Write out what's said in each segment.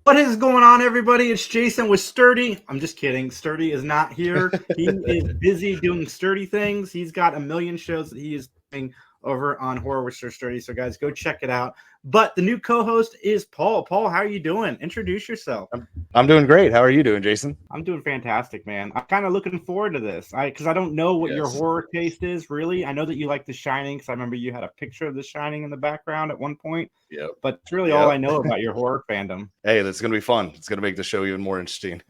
What is going on, everybody? It's Jason with Sturdy. I'm just kidding. Sturdy is not here. He is busy doing sturdy things. He's got a million shows that he is doing over on Horror with Sir Sturdy. So, guys, go check it out. But the new co-host is Paul. Paul, how are you doing? Introduce yourself. I'm doing great. How are you doing, Jason? I'm doing fantastic, man. I'm kind of looking forward to this. Because I don't know what your horror taste is, really. I know that you like The Shining, because I remember you had a picture of The Shining in the background at one point. Yep. But it's really all I know about your horror fandom. Hey, that's going to be fun. It's going to make the show even more interesting.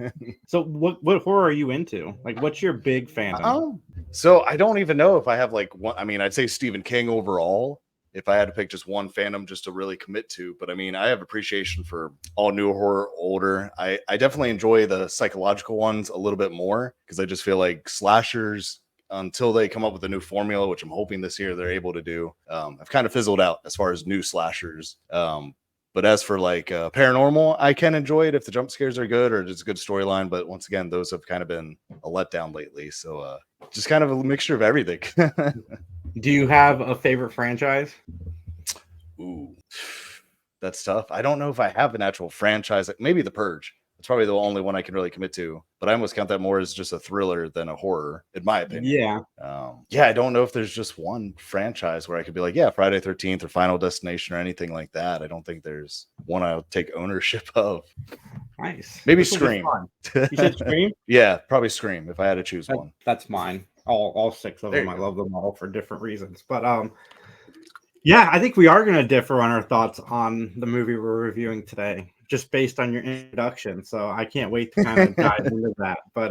So what horror are you into? Like, what's your big fandom? So I don't even know if I have like one. I mean, I'd say Stephen King overall, if I had to pick just one fandom just to really commit to. But I mean, I have appreciation for all new horror, older. I definitely enjoy the psychological ones a little bit more because I just feel like slashers, until they come up with a new formula, which I'm hoping this year they're able to do, I've kind of fizzled out as far as new slashers. But as for like paranormal, I can enjoy it if the jump scares are good or it's a good storyline. But once again, those have kind of been a letdown lately. So just kind of a mixture of everything. Do you have a favorite franchise? Ooh, that's tough. I don't know if I have an actual franchise. Maybe The Purge. It's probably the only one I can really commit to. But I almost count that more as just a thriller than a horror, in my opinion. Yeah. I don't know if there's just one franchise where I could be like, yeah, Friday 13th or Final Destination or anything like that. I don't think there's one I'll take ownership of. Nice. Maybe Scream. You said Scream? Yeah, probably Scream if I had to choose one. That's mine. All six of them. I love them all for different reasons. But yeah, I think we are going to differ on our thoughts on the movie we're reviewing today, just based on your introduction. So I can't wait to kind of dive into that. But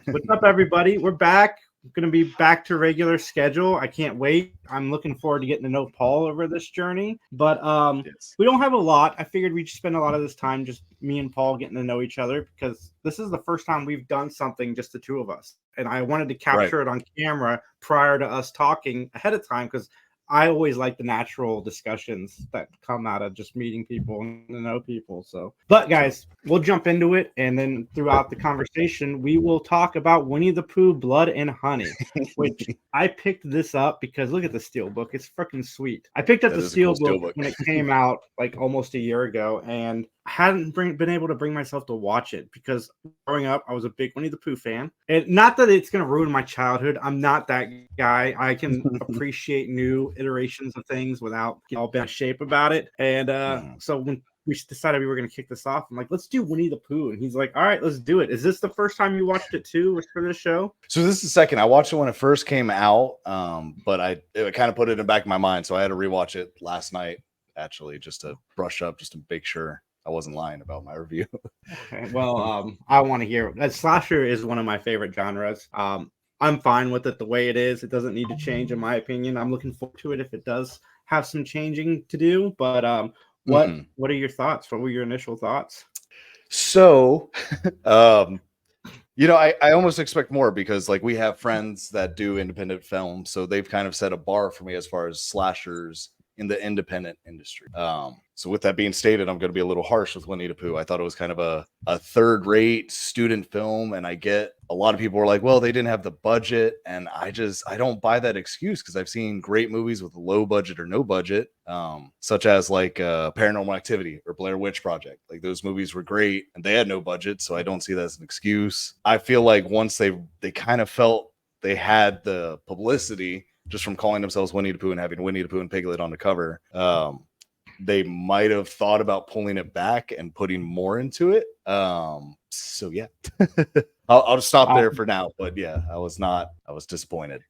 what's up, everybody? We're back. We're going to be back to regular schedule. I can't wait. I'm looking forward to getting to know Paul over this journey. But we don't have a lot. I figured we'd spend a lot of this time just me and Paul getting to know each other because this is the first time we've done something just the two of us. And I wanted to capture it on camera prior to us talking ahead of time because I always like the natural discussions that come out of just meeting people and to know people. So, but guys, we'll jump into it. And then throughout the conversation, we will talk about Winnie the Pooh, Blood and Honey, which I picked this up because look at the Steelbook. It's freaking sweet. I picked up the Steelbook when it came out like almost a year ago. And I hadn't been able to bring myself to watch it because growing up, I was a big Winnie the Pooh fan. And not that it's going to ruin my childhood. I'm not that guy. I can appreciate new iterations of things without getting all bent out of shape about it. And so when we decided we were going to kick this off, I'm like, let's do Winnie the Pooh. And he's like, all right, let's do it. Is this the first time you watched it too for this show? So this is the second. I watched it when it first came out, but it kind of put it in the back of my mind. So I had to rewatch it last night, actually, just to brush up, just to make sure I wasn't lying about my review. Okay. Well, I want to hear it. Slasher is one of my favorite genres. I'm fine with it the way it is. It doesn't need to change, in my opinion. I'm looking forward to it if it does have some changing to do. But what are your thoughts? What were your initial thoughts? So, I almost expect more because like we have friends that do independent films, so they've kind of set a bar for me as far as slashers in the independent industry. So with that being stated, I'm going to be a little harsh with Winnie the Pooh. I thought it was kind of a third-rate student film, and I get a lot of people were like, well, they didn't have the budget, and I don't buy that excuse because I've seen great movies with low budget or no budget, such as like Paranormal Activity or Blair Witch Project. Like those movies were great, and they had no budget, so I don't see that as an excuse. I feel like once they kind of felt they had the publicity just from calling themselves Winnie the Pooh and having Winnie the Pooh and Piglet on the cover, they might have thought about pulling it back and putting more into it. So yeah, I'll just stop there for now. But yeah, I was disappointed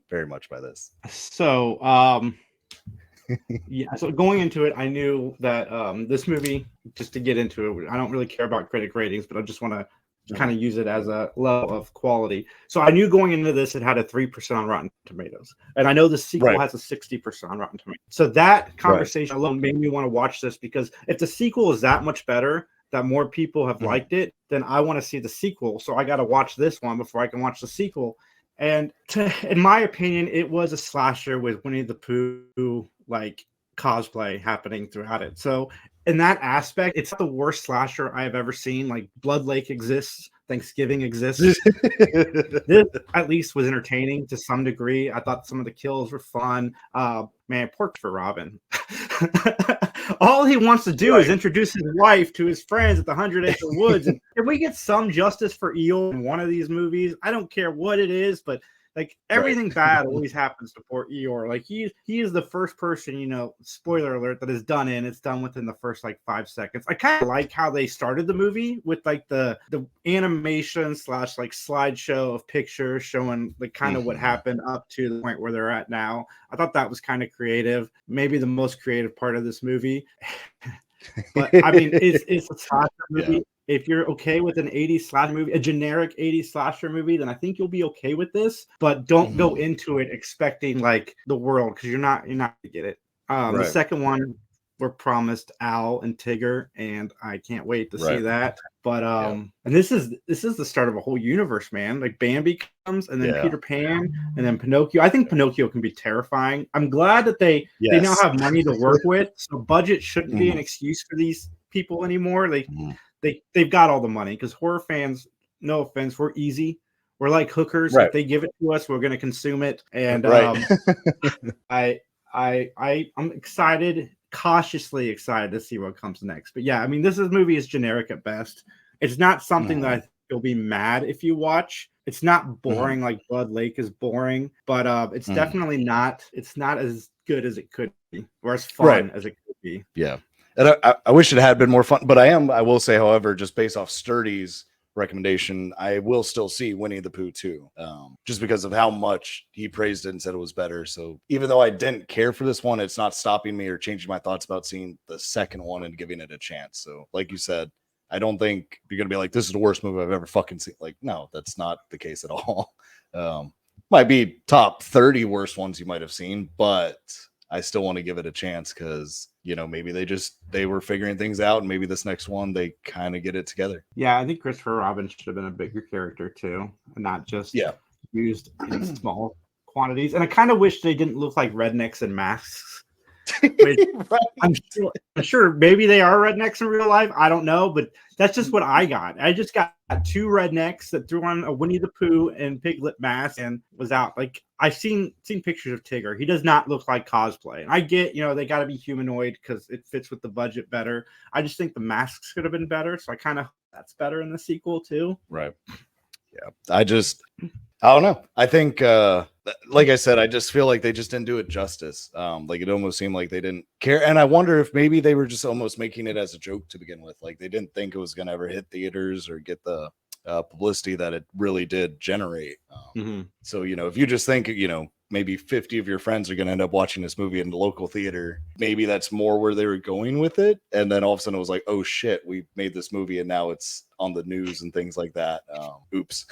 very much by this. So yeah, so going into it, I knew that this movie, just to get into it, I don't really care about critic ratings, but I just want to kind of use it as a level of quality. So I knew going into this, it had a 3% on Rotten Tomatoes. And I know the sequel has a 60% on Rotten Tomatoes. So that conversation alone made me want to watch this because if the sequel is that much better, that more people have liked it, then I want to see the sequel. So I got to watch this one before I can watch the sequel. And in my opinion, it was a slasher with Winnie the Pooh, like cosplay happening throughout it. So in that aspect, it's the worst slasher I have ever seen. Like Blood Lake exists, Thanksgiving exists. This at least was entertaining to some degree. I thought some of the kills were fun. Man, poor for Robin. All he wants to do is introduce his wife to his friends at the 100-acre woods. And if we get some justice for Eeyore in one of these movies, I don't care what it is, but like everything bad always happens to poor Eeyore. Like he is the first person, spoiler alert, that is done in. It's done within the first like 5 seconds. I kind of like how they started the movie with like the animation / like slideshow of pictures showing like kind of what happened up to the point where they're at now. I thought that was kind of creative. Maybe the most creative part of this movie. But I mean, it's a slasher movie. Yeah. If you're okay with an 80s slasher movie, a generic 80s slasher movie, then I think you'll be okay with this. But don't go into it expecting like the world, because you're not gonna get it. The second one, we're promised Al and Tigger, and I can't wait to see that. But and this is the start of a whole universe, man. Like Bambi comes, and then Peter Pan, and then Pinocchio. I think Pinocchio can be terrifying. I'm glad that they now have money to work with, so budget shouldn't be an excuse for these people anymore. They've got all the money, because horror fans, no offense, we're easy. We're like hookers. If they give it to us, we're going to consume it. And I'm excited, cautiously excited to see what comes next. But yeah, I mean, this movie is generic at best. It's not something that I think you'll be mad if you watch. It's not boring like Blood Lake is boring, but it's definitely not. It's not as good as it could be, or as fun as it could be. Yeah. And I wish it had been more fun, but I will say, however, just based off Sturdy's recommendation, I will still see Winnie the Pooh 2, just because of how much he praised it and said it was better. So even though I didn't care for this one, it's not stopping me or changing my thoughts about seeing the second one and giving it a chance. So like you said, I don't think you're going to be like, this is the worst movie I've ever fucking seen. Like, no, that's not the case at all. Might be top 30 worst ones you might have seen, but I still want to give it a chance, because maybe they were figuring things out, and maybe this next one they kind of get it together. Yeah, I think Christopher Robin should have been a bigger character too, and not just used in small quantities. And I kind of wish they didn't look like rednecks in masks. I'm sure maybe they are rednecks in real life. I don't know, but that's just what I got. I just got 2 rednecks that threw on a Winnie the Pooh and Piglet mask and was out. Like, I've seen pictures of Tigger. He does not look like cosplay. And I get, they got to be humanoid because it fits with the budget better. I just think the masks could have been better. So that's better in the sequel too. Right. Yeah. I don't know. I think, like I said, I just feel like they just didn't do it justice. Like it almost seemed like they didn't care. And I wonder if maybe they were just almost making it as a joke to begin with. Like they didn't think it was going to ever hit theaters or get the publicity that it really did generate. So, if you just think, maybe 50 of your friends are going to end up watching this movie in the local theater, maybe that's more where they were going with it. And then all of a sudden it was like, oh shit, we made this movie and now it's on the news and things like that. Oops.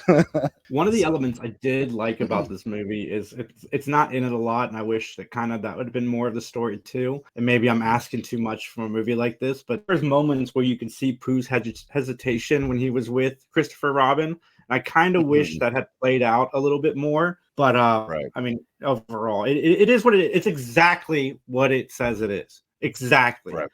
One of the elements I did like about this movie is it's not in it a lot, and I wish that that would have been more of the story too. And maybe I'm asking too much from a movie like this, but there's moments where you can see Pooh's hesitation when he was with Christopher Robin. And I kind of wish that had played out a little bit more. But I mean, overall, it is what it is. It's exactly what it says it is. Exactly. Right.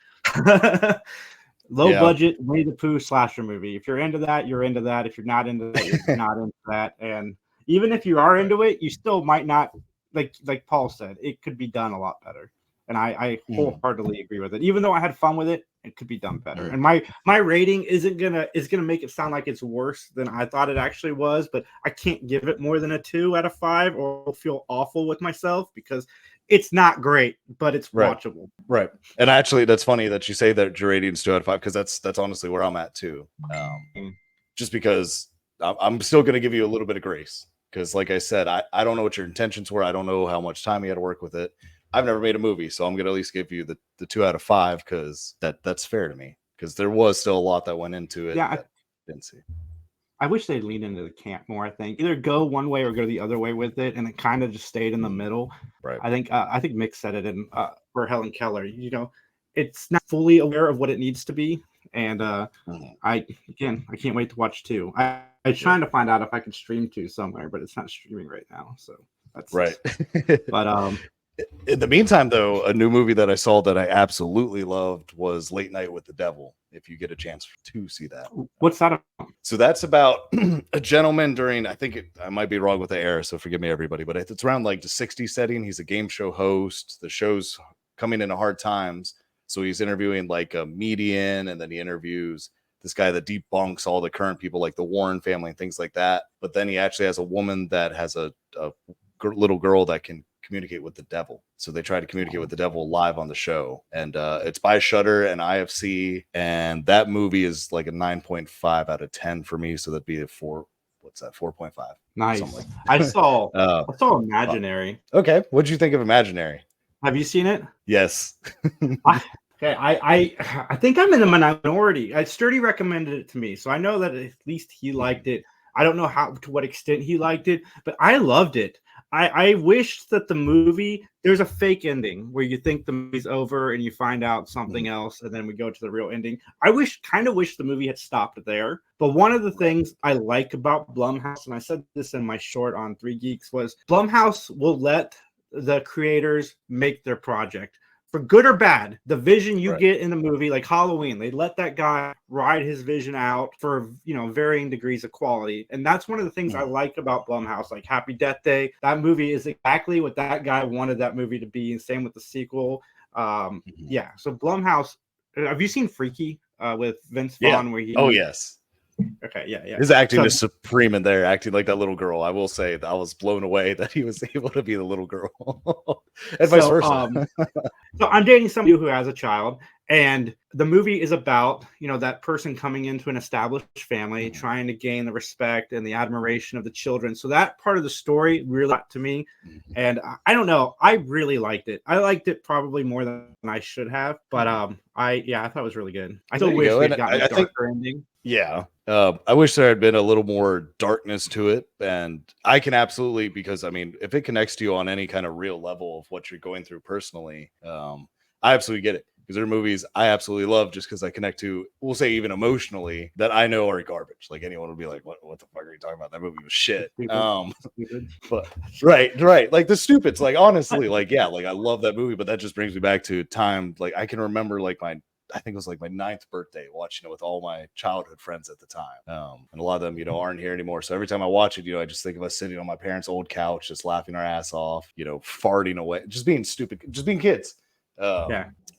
Low budget Winnie the Pooh slasher movie. If you're into that, you're into that. If you're not into that, you're not into that. And even if you are into it, you still might not, like Paul said, it could be done a lot better. And I wholeheartedly agree with it. Even though I had fun with it, it could be done better. And my rating is gonna make it sound like it's worse than I thought it actually was, but I can't give it more than a 2 out of 5 or I'll feel awful with myself, because it's not great, but it's watchable. Right. And actually, that's funny that you say that your rating is 2 out of 5, because that's honestly where I'm at too. Just because I'm still going to give you a little bit of grace, because like I said, I don't know what your intentions were. I don't know how much time you had to work with it. I've never made a movie, so I'm going to at least give you the 2 out of 5, because that's fair to me, because there was still a lot that went into it. Yeah, I didn't see. I wish they'd lean into the camp more. I think either go one way or go the other way with it, and it kind of just stayed in the middle. Right. I think Mick said it in for Helen Keller. It's not fully aware of what it needs to be, and I can't wait to watch 2. I'm trying to find out if I can stream 2 somewhere, but it's not streaming right now. So that's right. But in the meantime, though, a new movie that I saw that I absolutely loved was Late Night with the Devil. If you get a chance to see that. What's that about? So that's about a gentleman during, I might be wrong with the era, so forgive me, everybody, but it's around like the 60s setting. He's a game show host. The show's coming into hard times. So he's interviewing like a median, and then he interviews this guy that debunks all the current people, like the Warren family and things like that. But then he actually has a woman that has a little girl that can communicate with the devil. So they try to communicate with the devil live on the show. And it's by Shudder and IFC. And that movie is like a 9.5 out of 10 for me. So that'd be a 4.5. Nice. Like I saw Imaginary. Okay. What'd you think of Imaginary? Have you seen it? Yes. Okay, I think I'm in the minority. Sturdy recommended it to me, so I know that at least he liked it. I don't know to what extent he liked it, but I loved it. I wished that the movie, there's a fake ending where you think the movie's over and you find out something else, and then we go to the real ending. I kind of wish the movie had stopped there. But one of the things I like about Blumhouse, and I said this in my short on 3 Geeks, was Blumhouse will let the creators make their project. For good or bad, the vision you get in the movie, like Halloween, they let that guy ride his vision out for, varying degrees of quality. And that's one of the things I like about Blumhouse, like Happy Death Day. That movie is exactly what that guy wanted that movie to be. And same with the sequel. Yeah. So Blumhouse, have you seen Freaky with Vince Vaughn? Where he? Oh, yes. Okay, yeah. His acting is supreme in there, acting like that little girl. I will say that I was blown away that he was able to be the little girl. And vice versa. So I'm dating somebody who has a child, and the movie is about, that person coming into an established family, trying to gain the respect and the admiration of the children. So that part of the story really got to me. And I don't know, I really liked it. I liked it probably more than I should have, but I thought it was really good. I still wish we'd gotten a darker ending. Yeah. I wish there had been a little more darkness to it. And I can absolutely, because if it connects to you on any kind of real level of what you're going through personally, I absolutely get it. Because there are movies I absolutely love just because I connect to, we'll say even emotionally, that I know are garbage. Like anyone would be like, what the fuck are you talking about? That movie was shit. But right. Like the Stupids, like honestly, like, yeah, like I love that movie, but that just brings me back to time. Like I can remember like I think it was like my 9th birthday watching it with all my childhood friends at the time. And a lot of them, aren't here anymore. So every time I watch it, I just think of us sitting on my parents' old couch, just laughing our ass off, farting away, just being stupid, just being kids.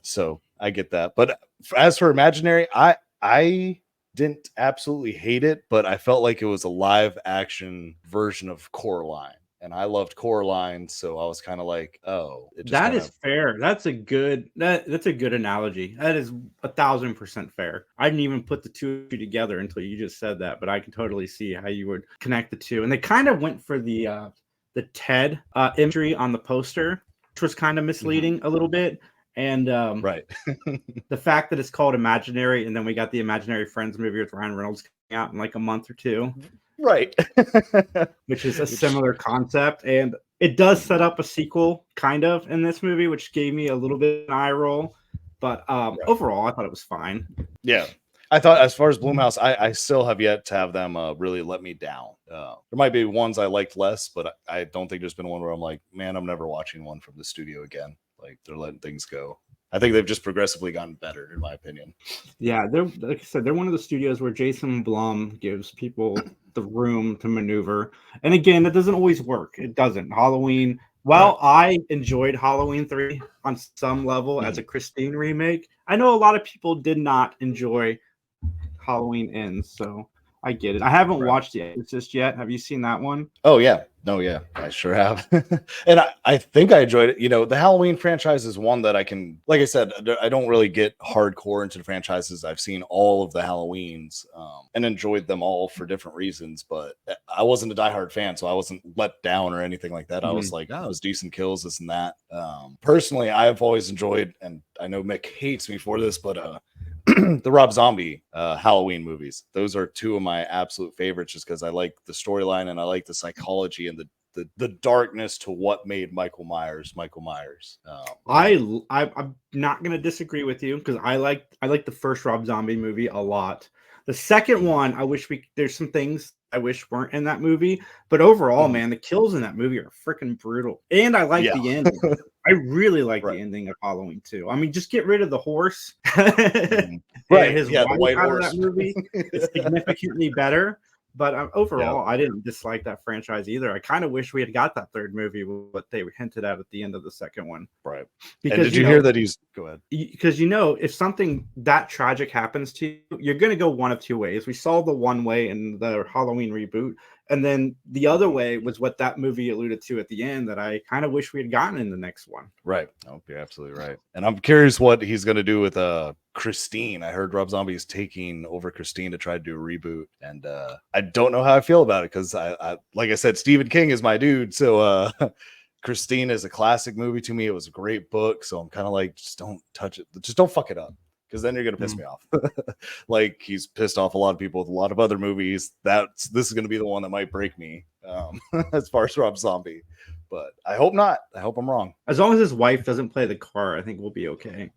So I get that. But as for Imaginary, I didn't absolutely hate it, but I felt like it was a live action version of Coraline. And I loved Coraline, so I was kind of like, oh, that is fair. That's a good analogy. That is 1,000% fair. I didn't even put the two together until you just said that, but I can totally see how you would connect the two. And they kind of went for the Ted imagery on the poster, which was kind of misleading a little bit. And the fact that it's called Imaginary, and then we got the Imaginary Friends movie with Ryan Reynolds coming out in like a month or two. Right. Which is a similar concept, and it does set up a sequel kind of in this movie, which gave me a little bit of an eye roll, but overall I thought it was fine. Yeah, I thought as far as Blumhouse, I still have yet to have them really let me down. There might be ones I liked less, but I don't think there's been one where I'm like, man, I'm never watching one from the studio again. Like they're letting things go. I think they've just progressively gotten better, in my opinion. Yeah, they're, like I said, they're one of the studios where Jason Blum gives people the room to maneuver. And again, that doesn't always work. It doesn't. Halloween, while I enjoyed Halloween 3 on some level as a Christine remake, I know a lot of people did not enjoy Halloween Ends, so I get it. I haven't watched The Exorcist yet. Have you seen that one? Oh, yeah. No, yeah, I sure have. And I think I enjoyed it. The Halloween franchise is one that I can, like I said, I don't really get hardcore into the franchises. I've seen all of the Halloweens and enjoyed them all for different reasons, but I wasn't a diehard fan, so I wasn't let down or anything like that. I was like, oh, it was decent kills, this and that. Personally, I've always enjoyed, and I know Mick hates me for this, but the Rob Zombie Halloween movies. Those are two of my absolute favorites just because I like the storyline and I like the psychology and the darkness to what made Michael Myers. I'm not gonna disagree with you because I like the first Rob Zombie movie a lot. The second one, there's some things I wish weren't in that movie, but overall, man, the kills in that movie are freaking brutal. And I like the ending. I really like the ending of Halloween 2. I mean, just get rid of the horse. His wife white out horse. of that movie is significantly better. But overall, I didn't dislike that franchise either. I kind of wish we had got that third movie, what they hinted at the end of the second one. Right. Because and did you hear that he's go ahead? Because if something that tragic happens to you, you're going to go one of two ways. We saw the one way in the Halloween reboot, and then the other way was what that movie alluded to at the end that I kind of wish we had gotten in the next one. Right. Oh, you're absolutely right. And I'm curious what he's going to do with Christine. I heard Rob Zombie is taking over Christine to try to do a reboot, and I don't know how I feel about it because I like I said, Stephen King is my dude. So Christine is a classic movie to me. It was a great book, so I'm kind of like, just don't touch it. Just don't fuck it up, because then you're gonna piss me off. Like he's pissed off a lot of people with a lot of other movies. This is gonna be the one that might break me as far as Rob Zombie. But I hope not. I hope I'm wrong. As long as his wife doesn't play the car, I think we'll be okay.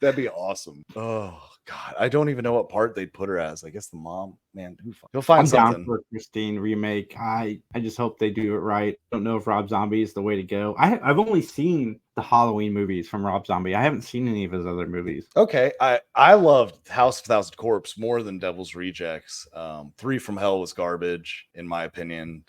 That'd be awesome. Oh God, I don't even know what part they'd put her as. I guess the mom. Man, he'll find something. Down for a Christine remake. I just hope they do it right. I don't know if Rob Zombie is the way to go. I've only seen the Halloween movies from Rob Zombie. I haven't seen any of his other movies. Okay, I loved House of Thousand Corpse more than Devil's Rejects. 3 from Hell was garbage in my opinion.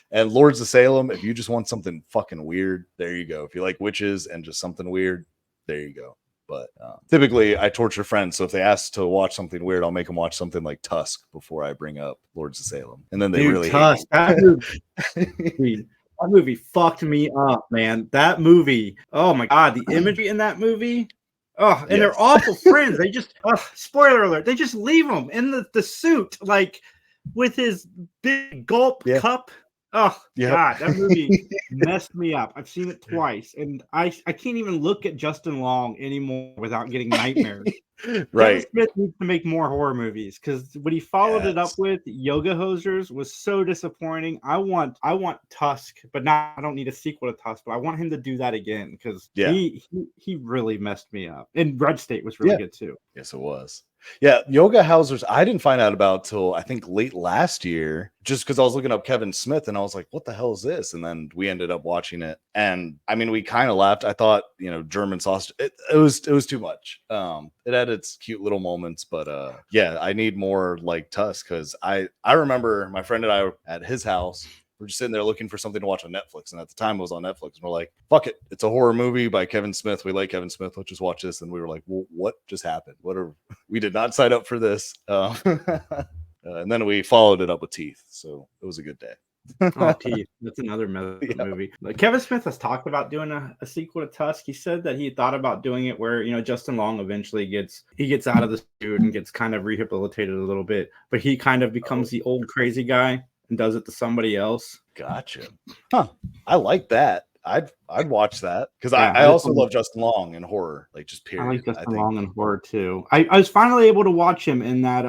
And Lords of Salem, if you just want something fucking weird, there you go. If you like witches and just something weird, there you go. But typically I torture friends, so if they ask to watch something weird, I'll make them watch something like Tusk before I bring up Lords of Salem, and then they really Tusk. That movie fucked me up, man. That movie, oh my God, the imagery in that movie. Oh, and they're awful friends. They just spoiler alert, they just leave him in the suit, like with his big gulp cup. Oh God, that movie messed me up. I've seen it twice, and I can't even look at Justin Long anymore without getting nightmares. Right. Kevin Smith needs to make more horror movies, because what he followed it up with, Yoga Hosers, was so disappointing. I want Tusk, but I don't need a sequel to Tusk, but I want him to do that again, because he really messed me up. And Red State was really good too. Yes, it was. Yeah, Yoga Hosers, I didn't find out about till I think late last year, just because I was looking up Kevin Smith and I was like, what the hell is this? And then we ended up watching it. And I mean, we kind of laughed. I thought, German sausage, it was too much. It had its cute little moments, but I need more like Tusk, because I remember my friend and I at his house. We're just sitting there looking for something to watch on Netflix. And at the time it was on Netflix. And we're like, fuck it. It's a horror movie by Kevin Smith. We like Kevin Smith. Let's just watch this. And we were like, well, what just happened? We did not sign up for this. And then we followed it up with Teeth. So it was a good day. Teeth. That's another movie. Like, Kevin Smith has talked about doing a sequel to Tusk. He said that he thought about doing it where, Justin Long eventually gets out of the suit and gets kind of rehabilitated a little bit. But he kind of becomes the old crazy guy and does it to somebody else. Gotcha. Huh. I like that. I'd watch that, because I also love Justin Long in horror, like just period. I like Justin Long in horror too. I was finally able to watch him in that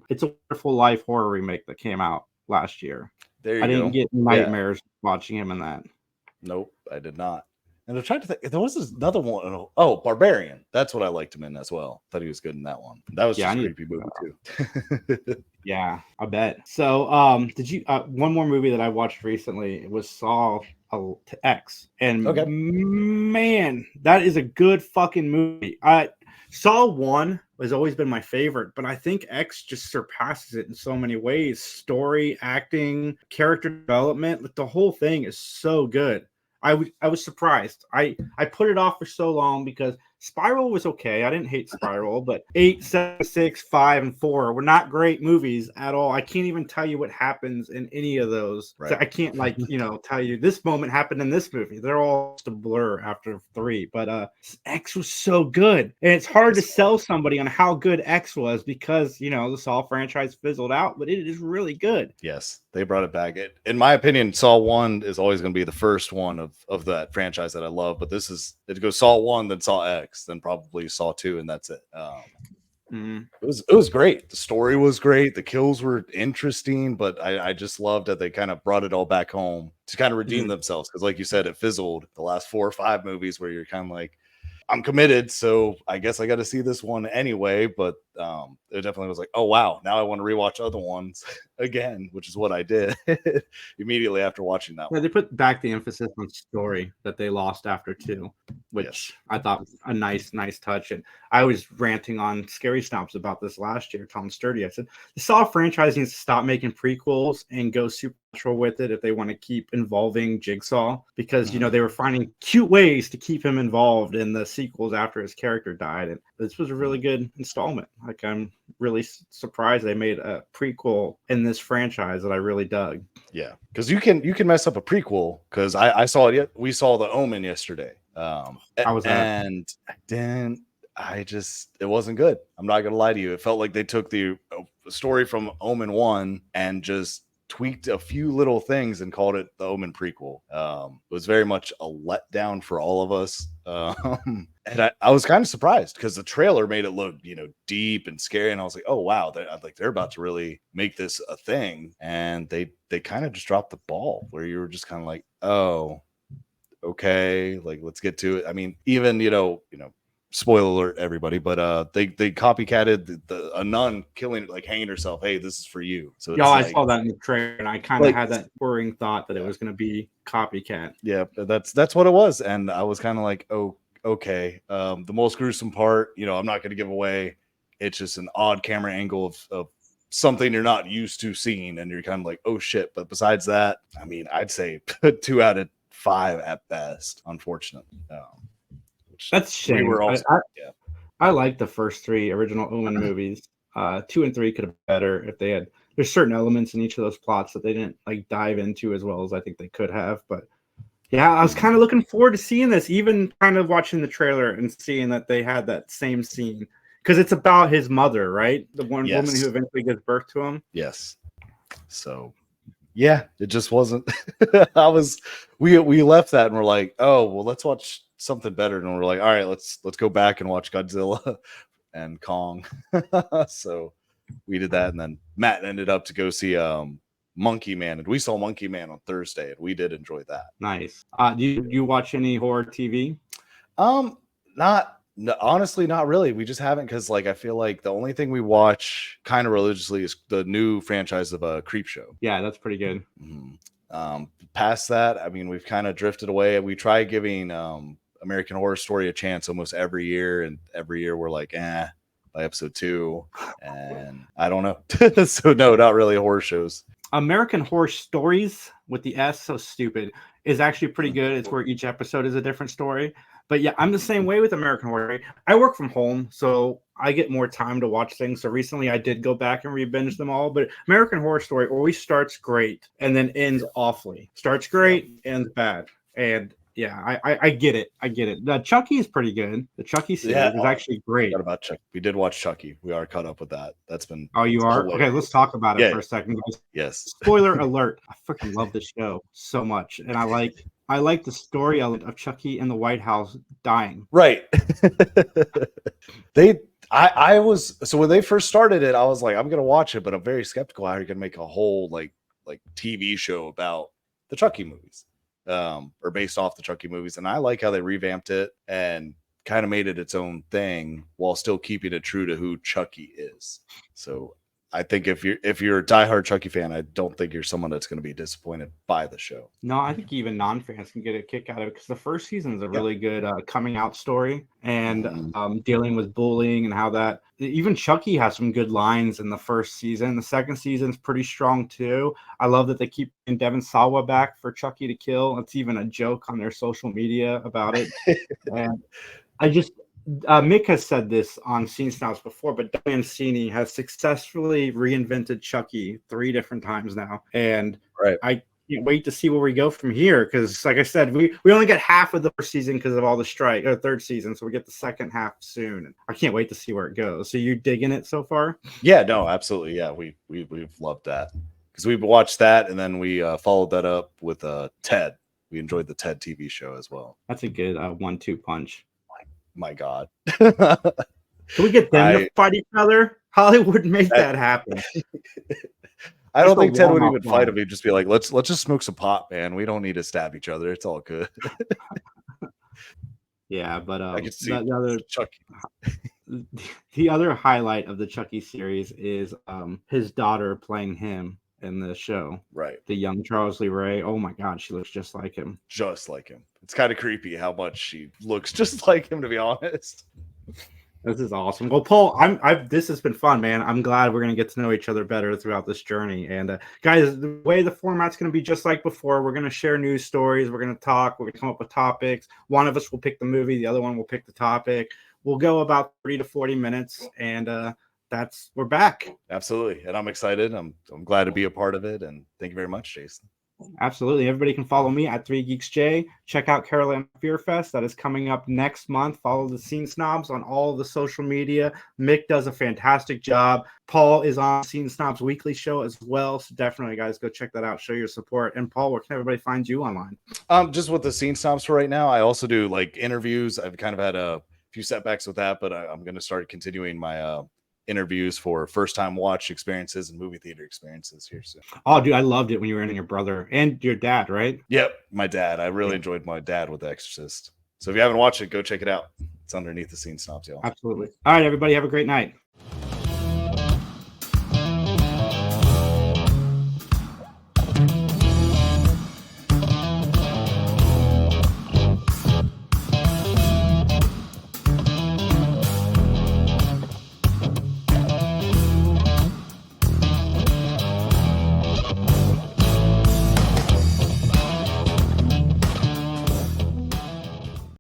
It's a Wonderful Life horror remake that came out last year. There you go. I didn't get nightmares watching him in that. Nope, I did not. And I'm trying to think. There was another one. Oh, Barbarian. That's what I liked him in as well. Thought he was good in that one. That was just a creepy movie too. Yeah, I bet. So, did you? One more movie that I watched recently was Saw X, and man, that is a good fucking movie. Saw 1 has always been my favorite, but I think X just surpasses it in so many ways. Story, acting, character development, like the whole thing is so good. I was surprised. I put it off for so long because Spiral was okay. I didn't hate Spiral, but 8, 7, 6, 5, and 4 were not great movies at all. I can't even tell you what happens in any of those. Right. So I can't tell you this moment happened in this movie. They're all just a blur after 3. But X was so good. And it's hard to sell somebody on how good X was because, the Saw franchise fizzled out, but it is really good. Yes, they brought it back. In my opinion, Saw 1 is always going to be the first one of that franchise that I love. But it goes Saw 1, then Saw X, then probably Saw 2, and that's it. It was great. The story was great. The kills were interesting, but I just loved that they kind of brought it all back home to kind of redeem themselves. Because like you said, it fizzled the last 4 or 5 movies where you're kind of like, I'm committed, so I guess I got to see this one anyway. But it definitely was like, oh wow, now I want to rewatch other ones again, which is what I did immediately after watching that one. They put back the emphasis on story that they lost after 2. which I thought was a nice touch. And I was ranting on Scary Snobs about this last year, Tom Sturdy. I said, the Saw franchise needs to stop making prequels and go supernatural with it if they want to keep involving Jigsaw, because, they were finding cute ways to keep him involved in the sequels after his character died. And this was a really good installment. Like, I'm really surprised they made a prequel in this franchise that I really dug. Yeah, because you can mess up a prequel, because I saw it. We saw The Omen yesterday. How was that? And then it wasn't good. I'm not gonna lie to you. It felt like they took the story from Omen 1 and just tweaked a few little things and called it the Omen prequel. It was very much a letdown for all of us. And I was kind of surprised, because the trailer made it look, deep and scary, and I was like, oh wow, they're about to really make this a thing. And they kind of just dropped the ball, where you were just kind of like, oh, okay, like, let's get to it. I mean, even spoiler alert, everybody, but they copycatted a nun killing, like, hanging herself. Hey, this is for you. So I saw that in the trailer, and I kind of had that worrying thought that it was going to be copycat. Yeah, that's what it was, and I was kind of like, oh, okay. The most gruesome part, I'm not going to give away. It's just an odd camera angle of something you're not used to seeing, and you're kind of like, oh shit. But besides that, I mean, I'd say 2 out of 5 at best, unfortunately. That's a shame. I like the first 3 original Omen movies. 2 and 3 could have been better if they had. There's certain elements in each of those plots that they didn't dive into as well as I think they could have. But yeah, I was kind of looking forward to seeing this, even kind of watching the trailer and seeing that they had that same scene, because it's about his mother, right? The one woman who eventually gives birth to him. Yes. So yeah, it just wasn't. We left that and we're like, oh well, let's watch something better, and we're like, all right, let's go back and watch Godzilla and Kong. So we did that, and then Matt ended up to go see Monkey Man, and we saw Monkey Man on Thursday, and we did enjoy that. Nice. Do you watch any horror TV? Honestly, not really. We just haven't, because I feel like the only thing we watch kind of religiously is the new franchise of Creepshow. Yeah, that's pretty good. Mm-hmm. Past that, I mean, we've kind of drifted away. We try giving American Horror Story a chance almost every year, and every year we're like, by episode 2, and I don't know. So no, not really horror shows. American Horror Stories with the S, so stupid, is actually pretty good. It's where each episode is a different story. But yeah, I'm the same way with American Horror. I work from home, so I get more time to watch things. So recently I did go back and re-binge them all. But American Horror Story always starts great and then ends awfully. Starts great, ends bad. And yeah, I get it. I get it. The Chucky is pretty good. The Chucky series is actually great. What about Chucky? We did watch Chucky. We are caught up with that. That's been. Oh, you are? Hilarious. Okay, let's talk about it for a second. Yes. Spoiler alert. I freaking love this show so much. And I like the story element of Chucky in the White House dying. Right. I was, so when they first started it, I was like, I'm gonna watch it, but I'm very skeptical how you're gonna make a whole like TV show about the Chucky movies. Or based off the Chucky movies, and I like how they revamped it and kind of made it its own thing while still keeping it true to who Chucky is. So I think if you're a diehard Chucky fan, I don't think you're someone that's going to be disappointed by the show. No, I think even non-fans can get a kick out of it, because the first season is a really good coming out story, and dealing with bullying and how that. Even Chucky has some good lines in the first season. The second season's pretty strong too. I love that they keep Devin Sawa back for Chucky to kill. It's even a joke on their social media about it. And I just. Mick has said this on Scene Snobs before, but Don Mancini has successfully reinvented Chucky 3 different times now, and I can't wait to see where we go from here, because, like I said, we only get half of the first season because of all the strike, or third season, so we get the second half soon. And I can't wait to see where it goes. So you digging it so far? Yeah, no, absolutely. Yeah, we've loved that, because we watched that, and then we followed that up with Ted. We enjoyed the Ted TV show as well. That's a good 1-2 punch. My God. Can we get them to fight each other? Hollywood make that happen. I don't think Ted would even fight him. He'd just be like, let's just smoke some pot, man. We don't need to stab each other. It's all good. Yeah, but I could see Chucky. The other highlight of the Chucky series is his daughter playing him. in the show. Right. The young Charles Lee Ray. Oh my God, she looks just like him. Just like him. It's kind of creepy how much she looks just like him, to be honest. This is awesome. Well, Paul, this has been fun, man. I'm glad we're gonna get to know each other better throughout this journey. And guys, the way the format's gonna be just like before. We're gonna share news stories. We're gonna talk. We're gonna come up with topics. One of us will pick the movie. The other one will pick the topic. We'll go about 30 to 40 minutes, and we're back. Absolutely, and I'm excited. I'm glad to be a part of it, and thank you very much, Jason. Absolutely. Everybody can follow me at 3GeeksJ. Check out Carolina Fear Fest. That is coming up next month. Follow the Scene Snobs on all of the social media. Mick does a fantastic job. Paul is on Scene Snobs weekly show as well. So definitely, guys, go check that out. Show your support. And Paul, where can everybody find you online? Just with the Scene Snobs for right now. I also do like interviews. I've kind of had a few setbacks with that, but I'm going to start continuing my interviews for first-time watch experiences and movie theater experiences here soon. Oh, dude, I loved it when you were in your brother and your dad, right? Yep, my dad. I really enjoyed my dad with The Exorcist. So if you haven't watched it, go check it out. It's underneath the Scene Snobs, y'all. Absolutely. All right, everybody, have a great night.